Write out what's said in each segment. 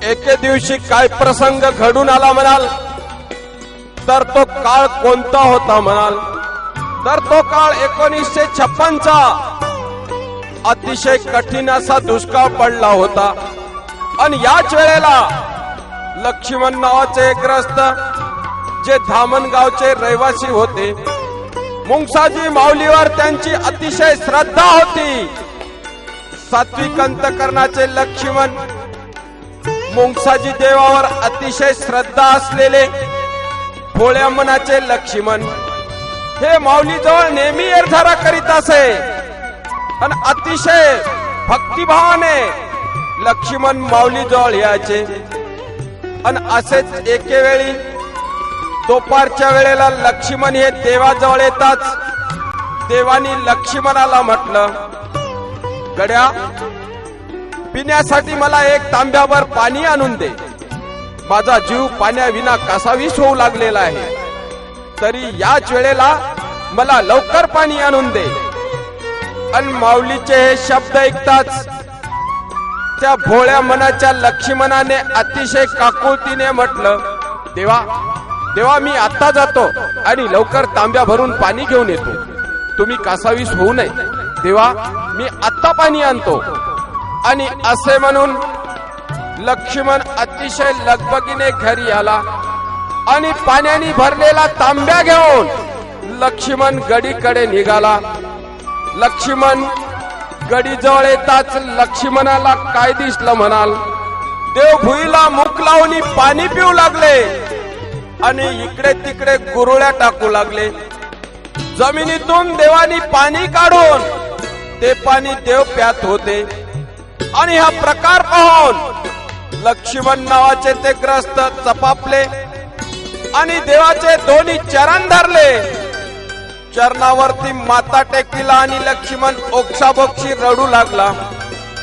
एके दिवशी काय प्रसंग घडून आला म्हणाल तर तो काळ कोणता होता म्हणाल तर तो काळ 1956 चा अतिशय कठीण असा दुष्काळ पडला होता। आणि याच वेळेला लक्ष्मण नावाचे एक ग्रस्त जे धामणगावचे रहिवासी होते, मुंगसाजी माऊलीवर त्यांची अतिशय श्रद्धा होती। सात्विक अंतकरणाचे लक्ष्मण, मुंगसाजी देवावर अतिशय श्रद्धा असलेले भोळ्या मनाचे लक्ष्मण हे माऊली जवळ नेहमी येरझारा करीत असे आणि अतिशय भक्तिभावाने लक्ष्मण माऊली जवळ यायचे। आणि असेच एके वेळी दुपारच्या वेळेला लक्ष्मण हे देवाजवळ येताच देवानी लक्ष्मणाला म्हटलं, गड्या पिण्यासाठी मला एक तांब्यावर पाणी आणून दे, माझा जीव पाण्याविना कासावीस होऊ लागलेला आहे, तरी याच वेळेला मला लवकर पाणी आणून दे। आणि माऊलीचे हे शब्द ऐकताच त्या भोळ्या मनाच्या लक्ष्मणाने अतिशय काकुळतीने म्हटलं, देवा देवा मी आता जातो आणि लवकर तांब्या भरून पाणी घेऊन येतो, तुम्ही कासावीस होऊ नये, देवा मी आत्ता पाणी आणतो। आणि असे म्हणून लक्ष्मण अतिशय लगबगीने घरी आला आणि पाण्याने भरलेला तांब्या घेऊन लक्ष्मण गडीकडे निघाला। लक्ष्मण गडीजवळ येताच लक्ष्मणाला काय दिसलं म्हणाल, देव भुईला मुख लावून पाणी पिऊ लागले आणि इकडे तिकडे गुरुळ्या टाकू लागले। जमिनीतून देवानी पाणी काढून ते पाणी देव प्यात होते। आणि हा प्रकार पाहून लक्ष्मण नावाचे ते ग्रस्त चपापले आणि देवाचे दोन्ही चरण धरले, चरणावरती माथा टेकला आणि लक्ष्मण ओक्साबोक्षी रडू लागला,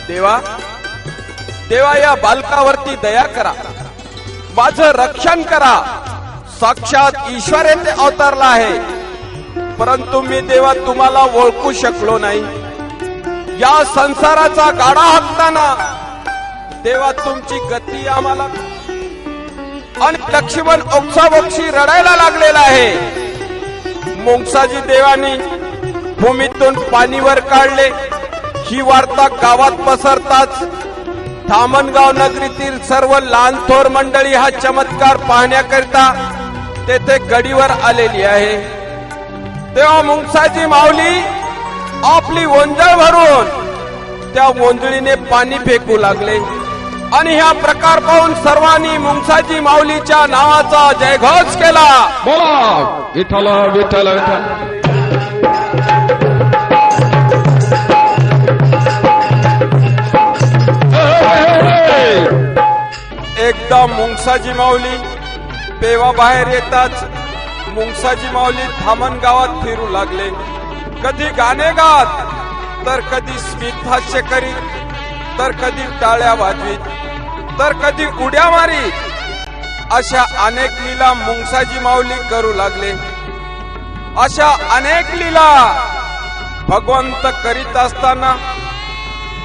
देवा देवा या बालकावरती दया करा, माझं रक्षण करा, साक्षात ईश्वर येथे अवतरला आहे, परंतु मी देवा तुम्हाला ओळखू शकलो नाही। या संसाराचा गाडा हाकताना देवा तुमची गती आम्हाला। आणि लक्ष्मण ओक्साबोक्षी रडायला लागलेला आहे। मुंगसाजी देवानी भूमीतून पाणीवर काढले। ही वार्ता गावात पसरताच धामणगाव नगरीतील सर्व लहान थोर मंडळी हा चमत्कार पाहण्याकरिता तेथे गडीवर आलेली आहे। तेव्हा मुंगसाजी माऊली आपली ओंजळ भरून त्या ओंजळीने पाणी फेकू लागले। आणि ह्या प्रकार पाहून सर्वांनी मुंगसाजी माऊलीच्या नावाचा जयघोष केला। बोला विठ्ठल विठ्ठल विठ्ठल। एकदा मुंगसाजी माऊली पेवा बाहेर येताच मुंगसाजी माऊली धामण गावात फिरू लागले। कधी गाणे गात, तर कधी स्मित हास्य करीत, तर कधी टाळ्या वाजवीत, तर कधी उड्या मारीत, अशा अनेक लीला मुंगसाजी माऊली करू लागले। अशा अनेक लीला भगवंत करीत असताना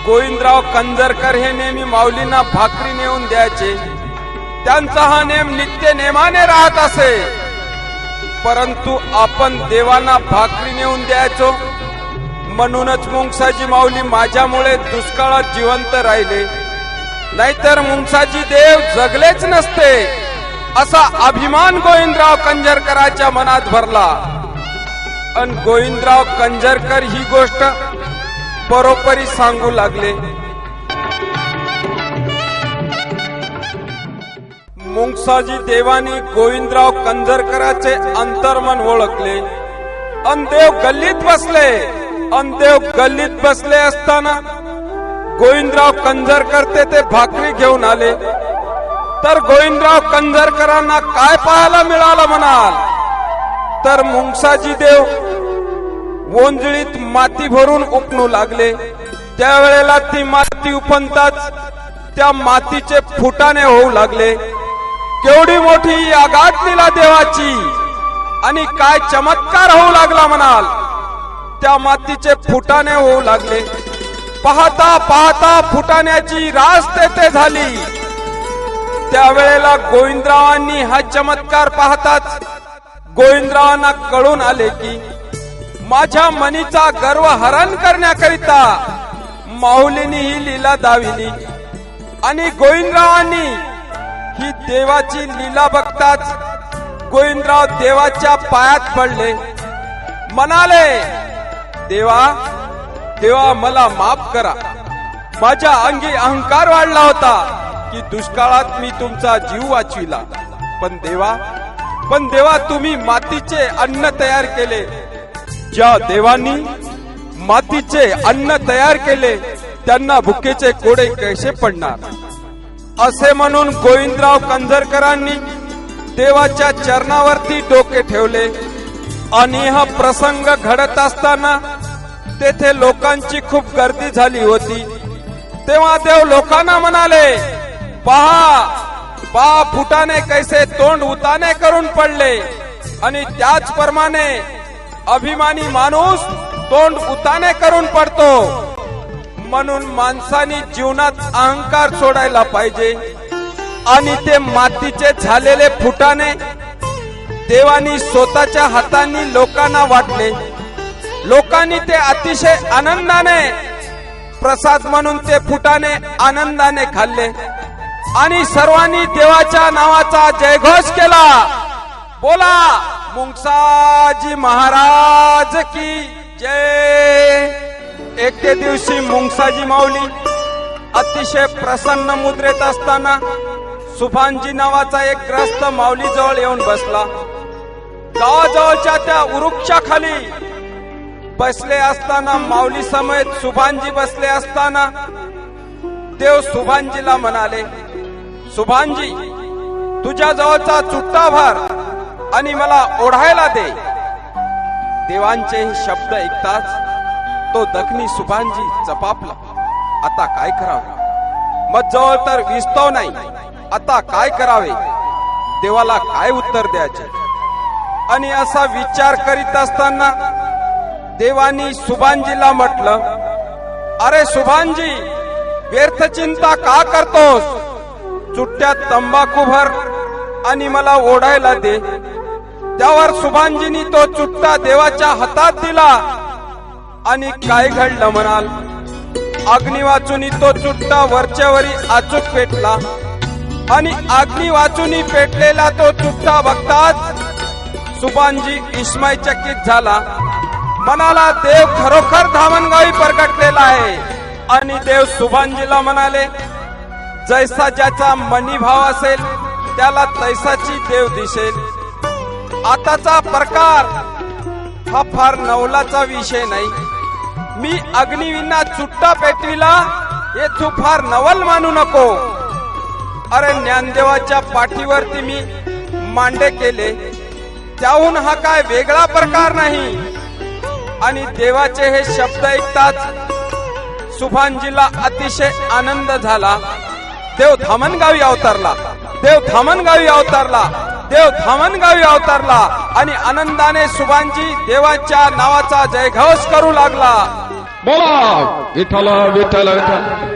गोविंदराव कंजरकर हे नेहमी माऊलींना भाकरी नेऊन द्यायचे। त्यांचा हा नेम नित्य नेमाने राहत असे, परंतु आपण देवांना भाकरी नेऊन द्यायचो, म्हणूनच मुंगसाजी माऊली माझ्यामुळे दुष्काळात जिवंत राहिले, नाहीतर मुंगसाजी देव जगलेच नसते, असा अभिमान गोविंदराव कंजरकरांच्या मनात भरला। आणि गोविंदराव कंजरकर ही गोष्ट बरोबरी सांगू लागले। मुंगसाजी देवानी गोविंदराव कंजरकरांचे अंतर्मन ओळखले। अन देव गल्लीत बसले। अन देव गल्लीत बसले असताना गोविंदराव कंजरकर ते भाकरी घेऊन आले। तर गोविंदराव कंजरकरांना काय पाहायला मिळालं म्हणाल, तर मुंगसाजी देव ओंजळीत माती भरून उपणू लागले। त्यावेळेला ती माती उपणताच त्या मातीचे फुटाणे होऊ लागले। केवढी मोठी आगाठ लीला देवाची, आणि काय चमत्कार होऊ लागला म्हणाल, त्या मातीचे फुटाणे होऊ लागले। पाहता पाहता फुटाण्याची रास तेथे झाली त्यावेळेला गोविंदरावांनी हा चमत्कार पाहताच गोविंदरावांना कळून आले की माझ्या मनीचा गर्व हरण करण्याकरिता माऊलींनी ही लीला दाविली. आणि गोविंदरावांनी ही देवाची लीला बघताच गोविंदराव देवाच्या पायात पडले. म्हणाले, देवा देवा मला माफ करा. माझ्या अंगी अहंकार वाढला होता की दुष्काळात मी तुमचा जीव वाचविला. पण देवा तुम्ही मातीचे अन्न तयार केले. ज्या देवांनी मातीचे अन्न तयार केले त्यांना भुकेचे कोडे कसे पडणार. असे म्हणून गोविंदराव कंझरकरांनी देवाच्या चरणावरती डोके ठेवले. आणि हा प्रसंग घडत असताना तेथे लोकांची खूप गर्दी झाली होती. तेव्हा देव लोकांना म्हणाले, पहा फुटाने कैसे तोंड उताने करून पडले. आणि त्याचप्रमाणे अभिमानी माणूस तोंड उताने करून पडतो. म्हणून माणसाने जीवनात अहंकार सोडायला पाहिजे. आणि ते मातीचे झालेले फुटाने देवानी स्वतःच्या हातांनी लोकांना वाटले. लोकांनी ते अतिशय आनंदाने प्रसाद म्हणून ते फुटाने आनंदाने खाल्ले. आणि सर्वांनी देवाच्या नावाचा जयघोष केला. बोला मुंगसाजी महाराज की जय. एके दिवशी मुंगसाजी माऊली अतिशय प्रसन्न मुद्रेत असताना सुभानजी नावाचा एक ग्रस्त माऊली जवळ येऊन बसला. गावाजवळच्या त्या वृक्षाखाली बसले असताना माऊली समेत सुभानजी बसले असताना देव सुभानजीला म्हणाले, सुभानजी तुझ्या जवळचा चुट्टा भर आणि मला ओढायला दे. देवांचे हे शब्द ऐकताच तो दखनी सुभानजी चपापला. आता काय करावे. मग जवळ तर विस्तव नाही. आता काय करावे. देवाला काय उत्तर द्यायचे. आणि असा विचार करीत असताना देवानी सुभानजीला म्हटलं, अरे सुभानजी व्यर्थ चिंता का करतोस. चुट्ट्यात तंबाखू भर आणि मला ओढायला दे. त्यावर सुभानजीनी तो चुट्टा देवाच्या हातात दिला. आणि काय घडलं म्हणाल. अग्नी वाचून तो चुट्टा वरच्यावरी अचूक पेटला. आणि अग्नी वाचून पेटलेला तो चुट्टा बघताच सुभानजी विस्मयचकित झाला. म्हणाला, देव खरोखर धामणगावी प्रकटलेला आहे. आणि देव सुभानजीला म्हणाले, जैसा ज्याचा मनीभाव असेल त्याला तैसाची देव दिसेल. आताचा प्रकार हा फार नवलाचा विषय नाही. मी अग्निविना चुट्टा पेटविला हे तू फार नवल मानू नको. अरे ज्ञानदेवाच्या पाठीवरती मी मांडे केले, त्याहून हा काय वेगळा प्रकार नाही. आणि देवाचे हे शब्द ऐकताच सुभानजीला अतिशय आनंद झाला. देव धामणगावी अवतरला. देव धामणगावी अवतरला. देव धामणगावी अवतरला. आणि आनंदाने सुभानजी देवाच्या नावाचा जयघोष करू लागला. बोला विठ्ठल विठ्ठल विठ्ठल.